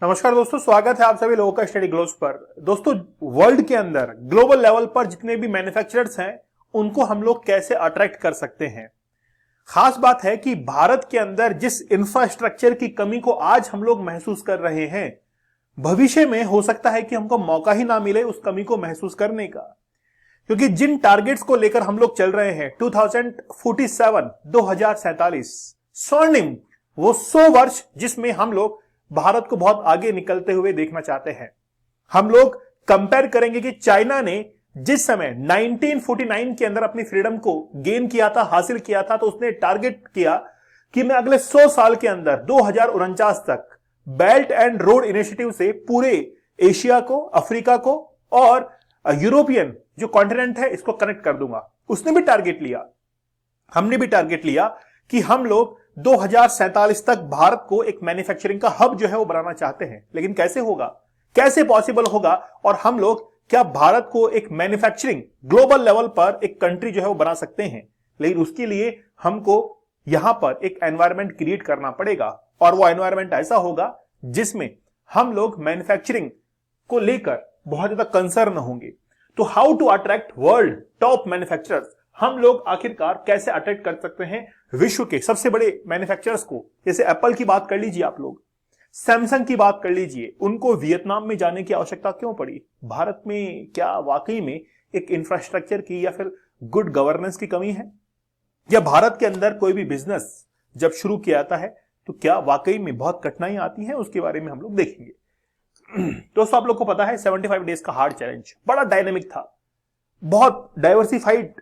नमस्कार दोस्तों, स्वागत है आप सभी लोगों का स्टडी ग्लोब्स पर। दोस्तों, वर्ल्ड के अंदर ग्लोबल लेवल पर जितने भी मैन्युफैक्चरर्स हैं उनको हम लोग कैसे अट्रैक्ट कर सकते हैं। खास बात है कि भारत के अंदर जिस इंफ्रास्ट्रक्चर की कमी को आज हम लोग महसूस कर रहे हैं, भविष्य में हो सकता है कि हमको मौका ही ना मिले उस कमी को महसूस करने का। क्योंकि जिन टारगेट्स को लेकर हम लोग चल रहे हैं 2047 स्वर्णिम वो 100 वर्ष जिसमें हम लोग भारत को बहुत आगे निकलते हुए देखना चाहते हैं। हम लोग कंपेयर करेंगे कि चाइना ने जिस समय 1949 के अंदर अपनी फ्रीडम को गेन किया था, हासिल किया था, तो उसने टारगेट किया कि मैं अगले 100 साल के अंदर 2049 तक बेल्ट एंड रोड इनिशिएटिव से पूरे एशिया को, अफ्रीका को और यूरोपियन जो कॉन्टिनेंट है इसको कनेक्ट कर दूंगा। उसने भी टारगेट लिया, हमने भी टारगेट लिया कि हम लोग 2047 तक भारत को एक मैन्युफैक्चरिंग का हब जो है वो बनाना चाहते हैं। लेकिन कैसे होगा, कैसे पॉसिबल होगा, और हम लोग क्या भारत को एक मैन्युफैक्चरिंग ग्लोबल लेवल पर एक कंट्री जो है वो बना सकते हैं। लेकिन उसके लिए हमको यहां पर एक एनवायरनमेंट क्रिएट करना पड़ेगा, और वो एनवायरनमेंट ऐसा होगा जिसमें हम लोग मैन्युफैक्चरिंग को लेकर बहुत ज्यादा कंसर्न होंगे। तो how to attract world top manufacturers, हम लोग आखिरकार कैसे अट्रैक्ट कर सकते हैं विश्व के सबसे बड़े मैन्युफैक्चरर्स को। जैसे एप्पल की बात कर लीजिए, आप लोग सैमसंग की बात कर लीजिए, उनको वियतनाम में जाने की आवश्यकता क्यों पड़ी? भारत में क्या वाकई में एक इंफ्रास्ट्रक्चर की या फिर गुड गवर्नेंस की कमी है? या भारत के अंदर कोई भी बिजनेस जब शुरू किया जाता है तो क्या वाकई में बहुत कठिनाई आती है? उसके बारे में हम लोग देखेंगे। दोस्तों, आप लोग को पता है 75 डेज का हार्ड चैलेंज बड़ा डायनेमिक था, बहुत डाइवर्सिफाइड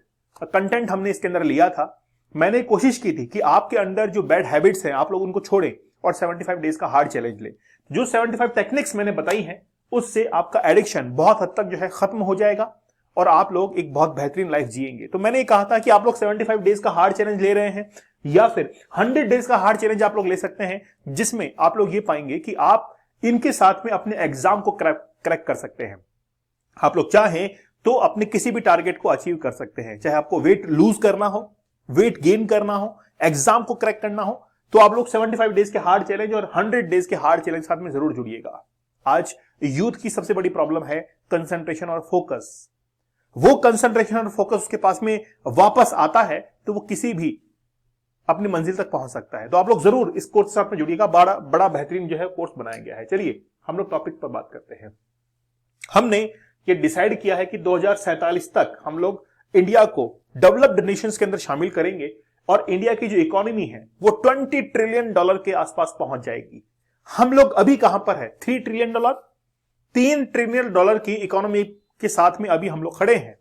कंटेंट हमने इसके अंदर लिया था। मैंने कोशिश की थी कि आपके अंदर जो बैड हैबिट्स हैं आप लोग उनको छोड़ें और 75 डेज का हार्ड चैलेंज लें। जो 75 टेक्निक्स मैंने बताई हैं उससे आपका एडिक्शन बहुत हद तक जो है खत्म हो जाएगा और आप लोग एक बहुत बेहतरीन लाइफ जिएंगे। तो मैंने कहा था कि आप लोग 75 डेज का हार्ड चैलेंज ले रहे हैं या फिर 100 डेज का हार्ड चैलेंज आप लोग ले सकते हैं, जिसमें आप लोग ये पाएंगे कि आप इनके साथ में अपने एग्जाम को क्रैक कर सकते हैं। आप लोग चाहें तो अपने किसी भी टारगेट को अचीव कर सकते हैं, चाहे आपको वेट लूज करना हो, वेट गेन करना हो, एग्जाम को क्रैक करना हो, तो आप लोग 75 डेज के हार्ड चैलेंज और 100 डेज के हार्ड चैलेंज साथ में जरूर जुड़िएगा। आज यूथ की सबसे बड़ी प्रॉब्लम है कंसंट्रेशन और फोकस। वो कंसंट्रेशन और फोकस उसके पास में वापस आता है तो वो किसी भी अपनी मंजिल तक पहुंच सकता है। तो आप लोग जरूर इस कोर्स के साथ में जुड़िएगा, बड़ा बेहतरीन जो है कोर्स बनाया गया है। चलिए हम लोग टॉपिक पर बात करते हैं। हमने ये डिसाइड किया है कि 2047 तक हम लोग इंडिया को डेवलप्ड नेशंस के अंदर शामिल करेंगे और इंडिया की जो इकोनॉमी है वो $20 ट्रिलियन के आसपास पहुंच जाएगी। हम लोग अभी कहां पर है? $3 ट्रिलियन, $3 ट्रिलियन की इकोनॉमी के साथ में अभी हम लोग खड़े हैं।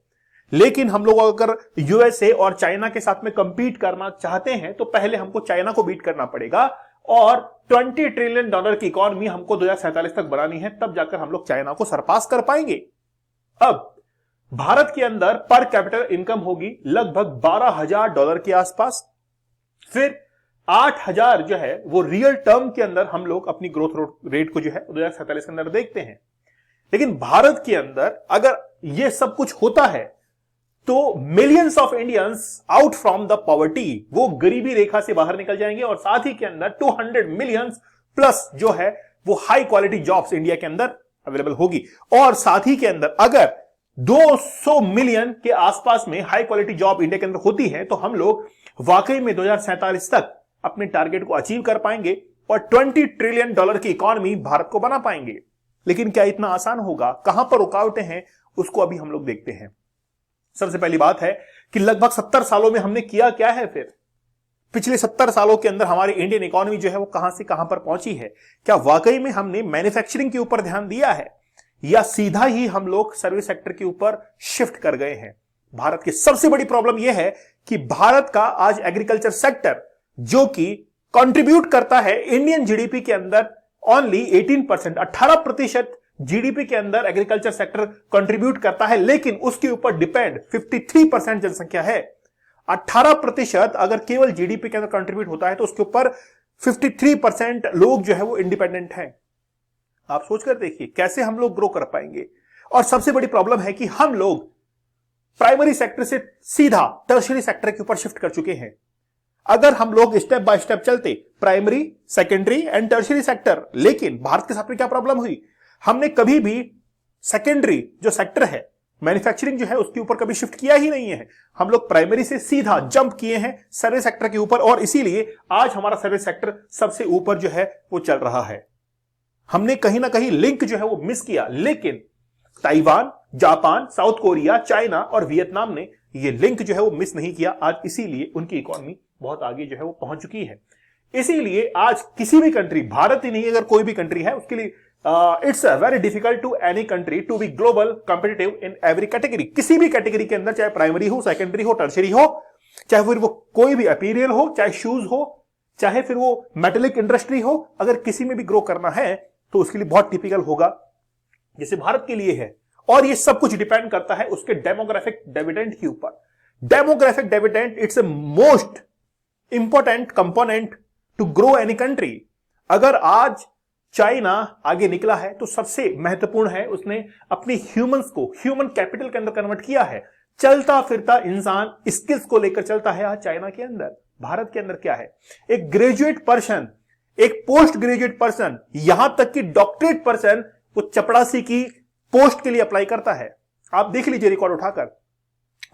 लेकिन हम लोग अगर यूएसए और चाइना के साथ में कंपीट करना चाहते हैं तो पहले हमको चाइना को बीट करना पड़ेगा और $20 ट्रिलियन की इकोनॉमी हमको 2047 तक बनानी है, तब जाकर हम लोग चाइना को सरपास कर पाएंगे। अब भारत के अंदर पर कैपिटल इनकम होगी लगभग $12,000 के आसपास। फिर 8,000 जो है वो रियल टर्म के अंदर हम लोग अपनी ग्रोथ रेट को जो है 2047 के अंदर देखते हैं। लेकिन भारत के अंदर अगर ये सब कुछ होता है तो millions of Indians out from the poverty, वो गरीबी रेखा से बाहर निकल जाएंगे और साथ ही के अंदर 200 मिलियंस प्लस जो है वो हाई क्वालिटी जॉब्स इंडिया के अंदर अवेलेबल होगी। और साथ ही के अंदर अगर 200 मिलियन के आसपास में हाई क्वालिटी जॉब इंडिया के अंदर होती है तो हम लोग वाकई में 2047 तक अपने टारगेट को अचीव कर पाएंगे और $20 ट्रिलियन की इकोनॉमी भारत को बना पाएंगे। लेकिन क्या इतना आसान होगा? कहां पर रुकावटें हैं उसको अभी हम लोग देखते हैं। सबसे पहली बात है कि लगभग 70 सालों में हमने किया क्या है? फिर पिछले 70 सालों के अंदर हमारी इंडियन इकोनॉमी जो है वो कहां से कहां पर पहुंची है? क्या वाकई में हमने मैन्युफैक्चरिंग के ऊपर ध्यान दिया है या सीधा ही हम लोग सर्विस सेक्टर के ऊपर शिफ्ट कर गए हैं? भारत की सबसे बड़ी प्रॉब्लम यह है कि भारत का आज एग्रीकल्चर सेक्टर जो कि कंट्रीब्यूट करता है इंडियन जीडीपी के अंदर ओनली 18% जीडीपी के अंदर एग्रीकल्चर सेक्टर कंट्रीब्यूट करता है, लेकिन उसके ऊपर डिपेंड 53% जनसंख्या है। 18% अगर केवल जीडीपी के अंदर कंट्रीब्यूट होता है तो उसके ऊपर 53% लोग जो है वो इंडिपेंडेंट हैं। आप सोचकर देखिए कैसे हम लोग ग्रो कर पाएंगे। और सबसे बड़ी प्रॉब्लम है कि हम लोग प्राइमरी सेक्टर से सीधा टर्शियरी सेक्टर के ऊपर शिफ्ट कर चुके हैं। अगर हम लोग स्टेप बाय स्टेप चलते, primary, secondary and tertiary sector, लेकिन भारत के साथ में क्या प्रॉब्लम हुई, हमने कभी भी सेकेंडरी जो सेक्टर है, मैन्युफैक्चरिंग जो है, उसके ऊपर कभी शिफ्ट किया ही नहीं है। हम लोग प्राइमरी से सीधा जंप किए हैं सर्विस सेक्टर के ऊपर, और इसीलिए आज हमारा सर्विस सेक्टर सबसे ऊपर जो है वो चल रहा है। हमने कहीं ना कहीं लिंक जो है वो मिस किया, लेकिन Taiwan, Japan, south Korea, China और वियतनाम ने ये लिंक जो है वो मिस नहीं किया। आज इसीलिए उनकी इकोनॉमी बहुत आगे जो है वो पहुंच चुकी है। इसीलिए आज किसी भी कंट्री, भारत ही नहीं, अगर कोई भी कंट्री है, उसके लिए it's very difficult to any country to be global competitive in every category. किसी भी कैटेगरी के अंदर, चाहे प्राइमरी हो, सेकेंडरी हो, टर्शियरी हो, चाहे फिर वो कोई भी अपीरियल हो, चाहे शूज हो, चाहे फिर वो मेटेलिक इंडस्ट्री हो, अगर किसी में भी ग्रो करना है तो उसके लिए बहुत टिपिकल होगा, जैसे भारत के लिए है। और ये सब कुछ डिपेंड करता है उसके डेमोग्राफिक डिविडेंड के ऊपर। Demographic dividend it's a most important component to grow any country. अगर आज चाइना आगे निकला है तो सबसे महत्वपूर्ण है, उसने अपने ह्यूमंस को ह्यूमन कैपिटल के अंदर कन्वर्ट किया है। चलता फिरता इंसान स्किल्स को लेकर चलता है। आज चाइना के अंदर, भारत के अंदर क्या है, एक ग्रेजुएट पर्सन, एक पोस्ट ग्रेजुएट पर्सन, यहां तक कि डॉक्टरेट पर्सन वो चपड़ासी की पोस्ट के लिए अप्लाई करता है। आप देख लीजिए रिकॉर्ड उठाकर।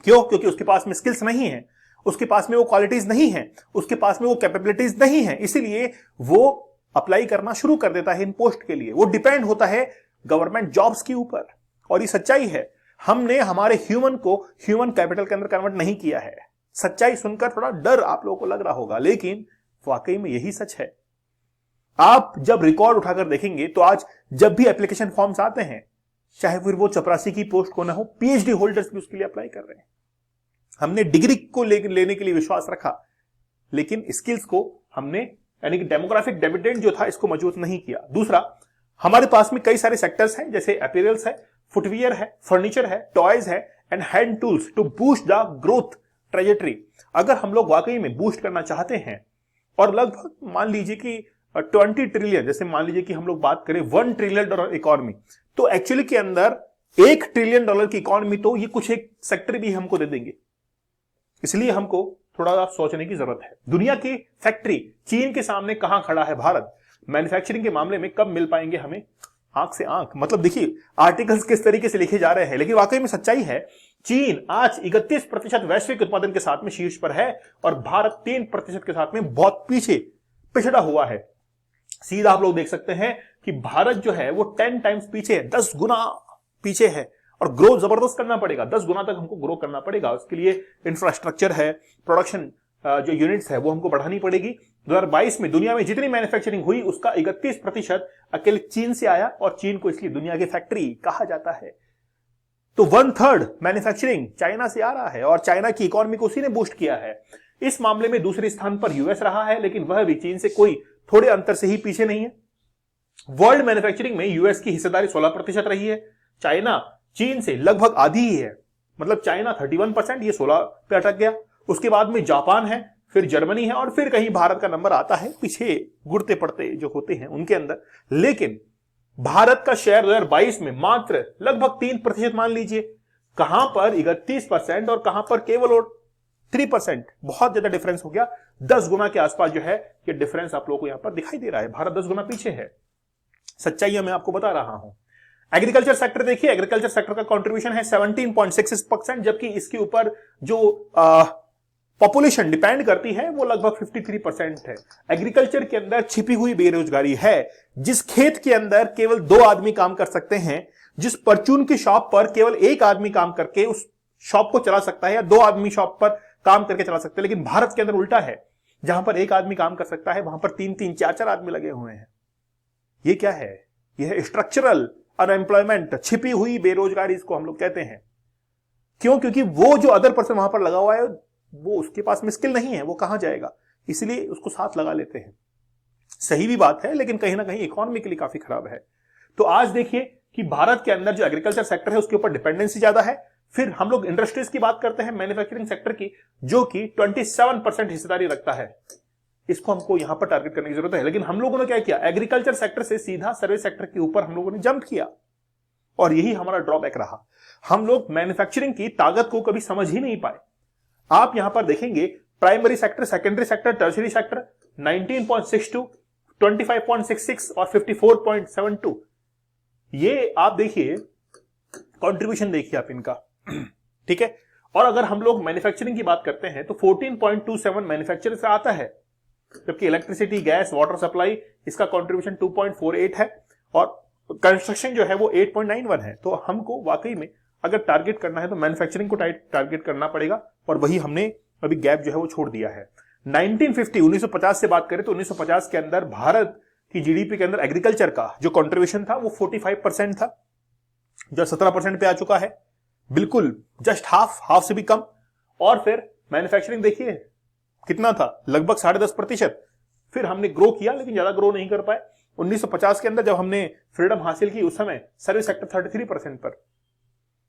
क्यों? क्योंकि उसके पास में स्किल्स नहीं है, उसके पास में वो क्वालिटीज नहीं है, उसके पास में वो कैपेबिलिटीज नहीं है, इसीलिए वो अप्लाई करना शुरू कर देता है इन पोस्ट के लिए। वो डिपेंड होता है गवर्नमेंट जॉब्स के ऊपर, और ये सच्चाई है। हमने हमारे ह्यूमन को ह्यूमन कैपिटल के अंदर कन्वर्ट नहीं किया है। सच्चाई सुनकर थोड़ा डर आप लोगों को लग रहा होगा, लेकिन वाकई में यही सच है। आप जब रिकॉर्ड उठाकर देखेंगे तो आज जब भी एप्लीकेशन फॉर्म्स आते हैं, चाहे फिर वो चपरासी की पोस्ट को ना हो, पीएचडी होल्डर्स भी उसके लिए अप्लाई कर रहे हैं। हमने डिग्री को लेने के लिए विश्वास रखा, लेकिन स्किल्स को हमने, यानी कि डेमोग्राफिक डिविडेंड जो था, इसको मजबूत नहीं किया। दूसरा, हमारे पास में कई सारे सेक्टर्स हैं, जैसे अपीयरेंस है, फुटवियर है, फर्नीचर है, टॉयज है and hand tools to boost the growth trajectory. अगर हम लोग वाकई में बूस्ट करना चाहते हैं, और लगभग मान लीजिए कि 20 ट्रिलियन, जैसे मान लीजिए कि हम लोग बात करें $1 ट्रिलियन इकोनॉमी, तो एक्चुअली के अंदर $1 ट्रिलियन की इकोनॉमी तो ये कुछ एक सेक्टर भी हमको दे देंगे। इसलिए हमको थोड़ा सोचने की जरूरत है। दुनिया की फैक्ट्री चीन के सामने कहां खड़ा है भारत? मैन्युफैक्चरिंग के मामले में कब मिल पाएंगे हमें आंख से आंख? मतलब देखिए आर्टिकल्स किस तरीके से लिखे जा रहे हैं, लेकिन वाकई में सच्चाई है। चीन आज 31% वैश्विक उत्पादन के साथ में शीर्ष पर है, और भारत 3% के साथ में बहुत पीछे पिछड़ा हुआ है। सीधा आप लोग देख सकते हैं कि भारत जो है वो 10 टाइम्स पीछे है, 10 गुना पीछे है, और ग्रो जबरदस्त करना पड़ेगा। 10 गुना तक हमको ग्रो करना पड़ेगा। उसके लिए इंफ्रास्ट्रक्चर है, प्रोडक्शन जो यूनिट्स है वो हमको बढ़ानी पड़ेगी। 2022 में दुनिया में जितनी मैन्युफैक्चरिंग हुई उसका 31% अकेले चीन से आया, और चीन को इसलिए दुनिया की फैक्ट्री कहा जाता है। तो 1/3 मैन्युफैक्चरिंग चाइना से आ रहा है, और चाइना की इकोनॉमी को उसी ने बूस्ट किया है। इस मामले में दूसरे स्थान पर यूएस रहा है, लेकिन वह भी चीन से कोई थोड़े अंतर से ही पीछे नहीं है। वर्ल्ड मैन्युफैक्चरिंग में यूएस की हिस्सेदारी 16% रही है। चाइना चीन से लगभग आधी ही है, मतलब चाइना 31%, ये 16 पे अटक गया। उसके बाद में जापान है, फिर जर्मनी है, और फिर कहीं भारत का नंबर आता है पीछे गुड़ते पड़ते जो होते हैं उनके अंदर। लेकिन भारत का शेयर 2022 में मात्र लगभग 3% मान लीजिए। कहां पर 31% और कहां पर केवल 3%, बहुत ज्यादा डिफरेंस हो गया। 10 गुना के आसपास जो है ये डिफरेंस आप लोगों को यहां पर दिखाई दे रहा है। भारत 10 गुना पीछे है। सच्चाई मैं आपको बता रहा हूं। एग्रीकल्चर सेक्टर देखिए, एग्रीकल्चर सेक्टर का कंट्रीब्यूशन है 17.66%, जबकि इसके ऊपर जो पॉपुलेशन डिपेंड करती है वो लगभग 53% है। एग्रीकल्चर के अंदर छिपी हुई बेरोजगारी है। जिस खेत के अंदर केवल 2 आदमी काम कर सकते हैं, जिस परचून की शॉप पर केवल 1 आदमी काम करके उस शॉप को चला सकता है, या 2 आदमी शॉप पर काम करके चला सकते हैं, लेकिन भारत के अंदर उल्टा है। जहां पर 1 आदमी काम कर सकता है वहां पर 3-3, 4-4 आदमी लगे हुए हैं। ये क्या है? यह है स्ट्रक्चरल अनएम्प्लॉयमेंट, छिपी हुई बेरोजगारी इसको हम लोग कहते हैं। क्यों? क्योंकि वो जो अदर पर्सन वहां पर लगा हुआ है वो उसके पास में स्किल नहीं है, वो कहां जाएगा, इसलिए उसको साथ लगा लेते हैं। सही भी बात है, लेकिन कहीं ना कहीं इकोनॉमी के लिए काफी खराब है। तो आज देखिए कि भारत के अंदर जो एग्रीकल्चर सेक्टर है उसके ऊपर डिपेंडेंसी ज्यादा है। फिर हम लोग इंडस्ट्रीज की बात करते हैं, मैन्युफैक्चरिंग सेक्टर की, जो कि 27% हिस्सेदारी रखता है। इसको हमको यहां पर टारगेट करने की जरूरत है। लेकिन हम लोगों ने क्या किया, एग्रीकल्चर सेक्टर से सीधा सर्विस सेक्टर के ऊपर हम लोगों ने जंप किया, और यही हमारा ड्रॉबैक रहा। हम लोग मैन्युफैक्चरिंग की ताकत को कभी समझ ही नहीं पाए। आप यहां पर देखेंगे primary sector, secondary sector, tertiary sector 19.62, 25.66 और 54.72। ये आप देखिए कंट्रीब्यूशन देखिए आप इनका, ठीक है। और अगर हम लोग मैन्युफैक्चरिंग की बात करते हैं तो 14.27 मैन्युफैक्चरिंग से आता है, जबकि इलेक्ट्रिसिटी, गैस, वाटर सप्लाई इसका कंट्रीब्यूशन 2.48 है और कंस्ट्रक्शन जो है वो 8.91 है। तो हमको वाकई में अगर टारगेट करना है तो मैन्युफैक्चरिंग को टारगेट करना पड़ेगा और वही हमने अभी गैप जो है वो छोड़ दिया है। 1950 से बात करें तो 1950 के अंदर भारत की जीडीपी के अंदर एग्रीकल्चर का जो कंट्रीब्यूशन था वो 45% था, जो 17% पे आ चुका है, बिल्कुल जस्ट हाफ से भी कम। और फिर मैन्युफैक्चरिंग देखिए कितना था, लगभग 10.5%। फिर हमने ग्रो किया लेकिन ज्यादा ग्रो नहीं कर पाए। 1950 के अंदर जब हमने फ्रीडम हासिल की उस समय सर्विस सेक्टर 33% पर,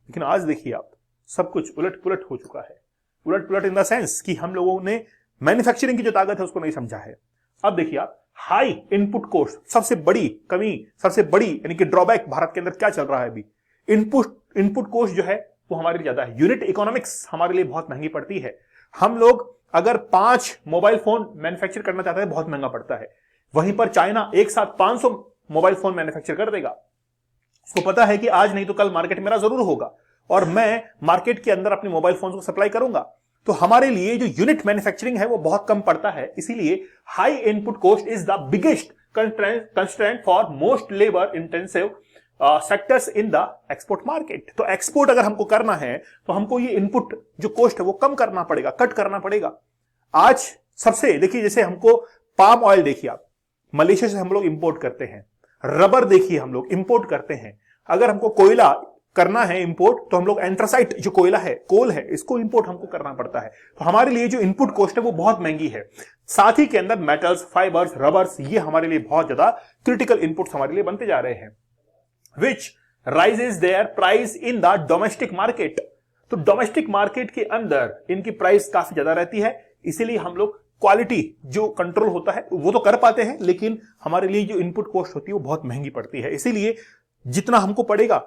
लेकिन आज देखिए आप सब कुछ उलट पुलट हो चुका है। उलट पुलट इन द सेंस कि हम लोगों ने मैन्युफैक्चरिंग की जो ताकत है उसको नहीं समझा है। अब देखिए आप हाई इनपुट कॉस्ट, सबसे बड़ी कमी, सबसे बड़ी यानी कि ड्रॉबैक भारत के अंदर क्या चल रहा है अभी, इनपुट कॉस्ट जो है वो हमारे लिए ज्यादा है। यूनिट इकोनॉमिक्स हमारे लिए बहुत महंगी पड़ती है। हम लोग अगर 5 मोबाइल फोन मैन्युफैक्चर करना चाहते हैं बहुत महंगा पड़ता है, वहीं पर चाइना एक साथ 500 मोबाइल फोन मैन्युफैक्चर कर देगा। उसको पता है कि आज नहीं तो कल मार्केट मेरा जरूर होगा और मैं मार्केट के अंदर अपने मोबाइल फोन को सप्लाई करूंगा। तो हमारे लिए जो यूनिट मैन्युफैक्चरिंग है वो बहुत कम पड़ता है, इसीलिए high input cost is the biggest constraint for most labour intensive sectors in the export market. तो एक्सपोर्ट अगर हमको करना है तो हमको ये इनपुट जो कॉस्ट है वो कम करना पड़ेगा, कट करना पड़ेगा। आज सबसे देखिए, जैसे हमको पाम ऑयल देखिए आप मलेशिया से हम लोग इंपोर्ट करते हैं, रबर देखिए हम लोग इंपोर्ट करते हैं। अगर हमको कोयला करना है इंपोर्ट तो हम लोग एंथ्रासाइट जो कोयला है, कोल है, इसको इंपोर्ट हमको करना पड़ता है। तो हमारे लिए जो इनपुट कॉस्ट है वो बहुत महंगी है। साथ ही के अंदर मेटल्स, फाइबर्स, रबर्स, ये हमारे लिए बहुत ज्यादा क्रिटिकल इनपुट्स हमारे लिए बनते जा रहे हैं, which rises their price in the domestic market। तो डोमेस्टिक मार्केट के अंदर इनकी प्राइस काफी ज्यादा रहती है, इसीलिए हम लोग क्वालिटी जो कंट्रोल होता है वो तो कर पाते हैं, लेकिन हमारे लिए जो इनपुट कॉस्ट होती है वो बहुत महंगी पड़ती है। इसीलिए जितना हमको पड़ेगा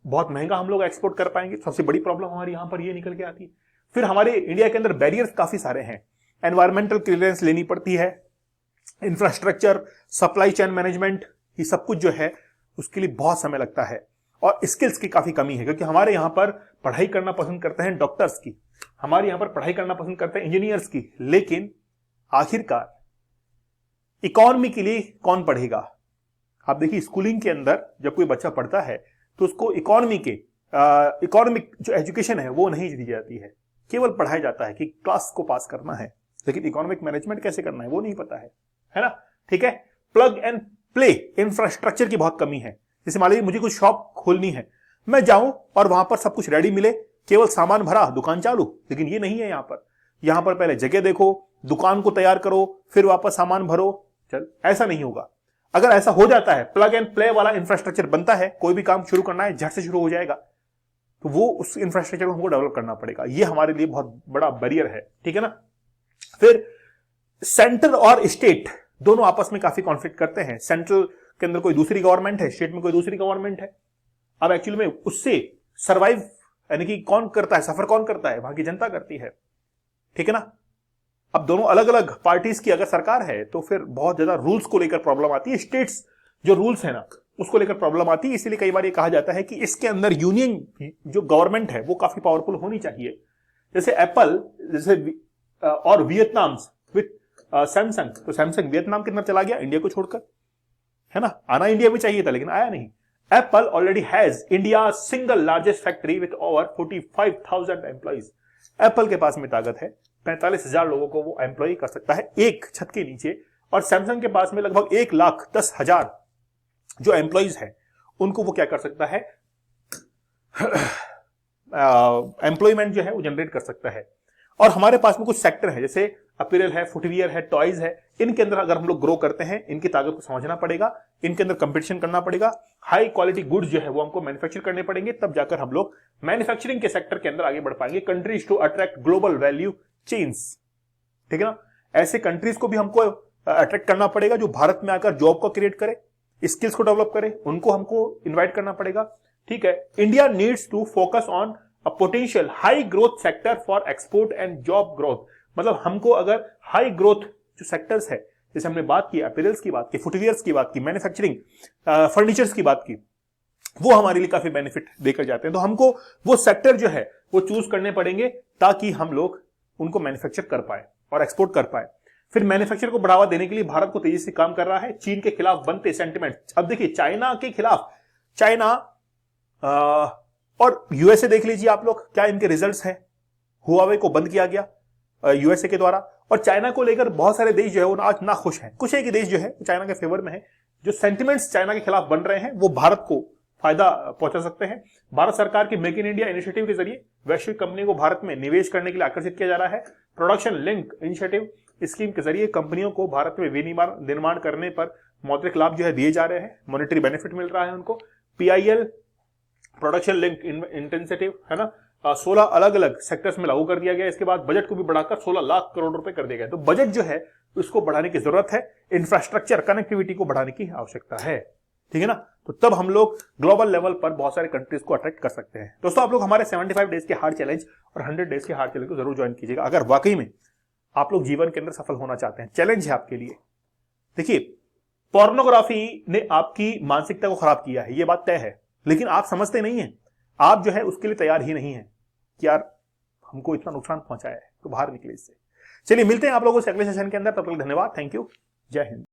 बहुत महंगा हम लोग एक्सपोर्ट कर पाएंगे। सबसे बड़ी प्रॉब्लम हमारी यहां पर ये निकल के आती है। फिर हमारे इंडिया के अंदर बैरियर्स काफी सारे हैं, एनवायरमेंटल क्लियरेंस लेनी पड़ती है, इंफ्रास्ट्रक्चर, सप्लाई चेन मैनेजमेंट, ये सब कुछ जो है उसके लिए बहुत समय लगता है और स्किल्स की काफी कमी है, क्योंकि हमारे यहां पर पढ़ाई करना पसंद करते हैं डॉक्टर्स की, हमारे यहां पर पढ़ाई करना पसंद करते हैं इंजीनियर्स की, लेकिन आखिरकार इकोनॉमी के लिए कौन पढ़ेगा। आप देखिए स्कूलिंग के अंदर जब कोई बच्चा पढ़ता है तो उसको इकोनॉमिक जो एजुकेशन है वो नहीं दी जाती है, केवल पढ़ाया जाता है कि क्लास को पास करना है, लेकिन इकोनॉमिक मैनेजमेंट कैसे करना है वो नहीं पता है ना। ठीक है, प्लग एंड प्ले इंफ्रास्ट्रक्चर की बहुत कमी है। जैसे मान लीजिए मुझे कुछ शॉप खोलनी है, मैं जाऊं और वहां पर सब कुछ रेडी मिले, केवल सामान भरा दुकान चालू, लेकिन ये नहीं है यहां पर। यहां पर पहले जगह देखो, दुकान को तैयार करो, फिर वापस सामान भरो, चल ऐसा नहीं होगा। अगर ऐसा हो जाता है, प्लग एंड प्ले वाला इंफ्रास्ट्रक्चर बनता है, कोई भी काम शुरू करना है झट से शुरू हो जाएगा, तो वो उस इंफ्रास्ट्रक्चर को हमको डेवलप करना पड़ेगा। ये हमारे लिए बहुत बड़ा बैरियर है, ठीक है ना। फिर सेंटर और स्टेट दोनों आपस में काफी कॉन्फ्लिक्ट करते हैं। सेंट्रल के अंदर कोई दूसरी गवर्नमेंट है, स्टेट में कोई दूसरी गवर्नमेंट है। अब एक्चुअली में उससे सर्वाइव यानी कि कौन करता है, सफर कौन करता है, वहां की जनता करती है, ठीक है ना। अब दोनों अलग अलग पार्टीज की अगर सरकार है तो फिर बहुत ज्यादा रूल्स को लेकर प्रॉब्लम आती है, स्टेट्स जो रूल्स है ना उसको लेकर प्रॉब्लम आती है। इसीलिए कई बार ये कहा जाता है कि इसके अंदर यूनियन जो गवर्नमेंट है वो काफी पावरफुल होनी चाहिए। जैसे एप्पल जैसे और वियतनाम विथ सैमसंग, तो सैमसंग वियतनाम के अंदर चला गया इंडिया को छोड़कर, है ना। आना इंडिया में चाहिए था लेकिन आया नहीं। Apple already has India single largest factory with over 45,000 employees. Apple के पास में ताकत है, 45,000 लोगों को वो एम्प्लॉय कर सकता है एक छत के नीचे, और सैमसंग के पास में लगभग 1,10,000 जो एम्प्लॉइज है उनको वो क्या कर सकता है, एम्प्लॉयमेंट जो है वो जनरेट कर सकता है। और हमारे पास में कुछ सेक्टर है जैसे अपीयरल है, फुटवियर है, टॉयज है, इनके अंदर अगर हम लोग ग्रो करते हैं, इनकी ताकत को समझना पड़ेगा, इनके अंदर कंपटीशन करना पड़ेगा, हाई क्वालिटी गुड्स जो है वो हमको मैन्युफैक्चर करने पड़ेंगे, तब जाकर हम लोग मैन्युफैक्चरिंग के सेक्टर के अंदर आगे बढ़ पाएंगे। Countries to attract global value chains, ठीक है ना। ऐसे कंट्रीज को भी हमको अट्रैक्ट करना पड़ेगा जो भारत में आकर जॉब को क्रिएट करे, स्किल्स को डेवलप करे, उनको हमको इन्वाइट करना पड़ेगा, ठीक है। India needs to focus on a potential high growth sector for export and job growth। मतलब हमको अगर हाई ग्रोथ जो सेक्टर्स है, जैसे हमने बात की अपीयरेंस की बात की, फुटवियर्स की बात की, मैन्युफैक्चरिंग, फर्नीचर्स की बात की, वो हमारे लिए काफी बेनिफिट देकर जाते हैं। तो हमको वो सेक्टर जो है वो चूज करने पड़ेंगे ताकि हम लोग उनको मैन्युफैक्चर कर पाए और एक्सपोर्ट कर पाए। फिर मैन्युफैक्चर को बढ़ावा देने के लिए भारत को तेजी से काम कर रहा है। चीन के खिलाफ बनते सेंटिमेंट, अब देखिए चाइना के खिलाफ, चाइना और यूएसए देख लीजिए आप लोग, क्या इनके रिजल्ट्स हैं। हुआवे को बंद किया गया यूएसए के द्वारा, और चाइना को लेकर बहुत सारे देश जो है वो आज ना खुश हैं। कुछ एक देश जो है चाइना के फेवर में है। जो सेंटिमेंट्स चाइना के खिलाफ बन रहे हैं वो भारत को फायदा पहुंचा सकते हैं। भारत सरकार की मेक इन इंडिया इनिशिएटिव के जरिए वैश्विक कंपनी को भारत में निवेश करने के लिए आकर्षित किया जा रहा है। प्रोडक्शन लिंक इनिशिएटिव स्कीम के जरिए कंपनियों को भारत में विनिर्माण निर्माण करने पर मौद्रिक लाभ जो है दिए जा रहे हैं, मॉनेटरी बेनिफिट मिल रहा है उनको। पीआईएल प्रोडक्शन लिंक इंटेंसिटिव है ना, 16 अलग अलग सेक्टर्स में लागू कर दिया गया। इसके बाद बजट को भी बढ़ाकर 16 लाख करोड़ रुपए कर दिया गया। तो बजट जो है उसको बढ़ाने की जरूरत है, इंफ्रास्ट्रक्चर कनेक्टिविटी को बढ़ाने की आवश्यकता है, ठीक है ना। तो तब हम लोग ग्लोबल लेवल पर बहुत सारे कंट्रीज को अट्रैक्ट कर सकते हैं। दोस्तों आप लोग हमारे 75 डेज के हार्ड चैलेंज और 100 डेज के हार्ड चैलेंज को जरूर ज्वाइन कीजिएगा अगर वाकई में आप लोग जीवन के अंदर सफल होना चाहते हैं। चैलेंज है आपके लिए। देखिए, पोर्नोग्राफी ने आपकी मानसिकता को खराब किया है, ये बात तय है, लेकिन आप समझते नहीं है, आप जो है उसके लिए तैयार ही नहीं है कि यार हमको इतना नुकसान पहुंचाया है, तो बाहर निकले इससे। चलिए मिलते हैं आप लोगों से अगले सेशन के अंदर। तब तक धन्यवाद, थैंक यू, जय हिंद।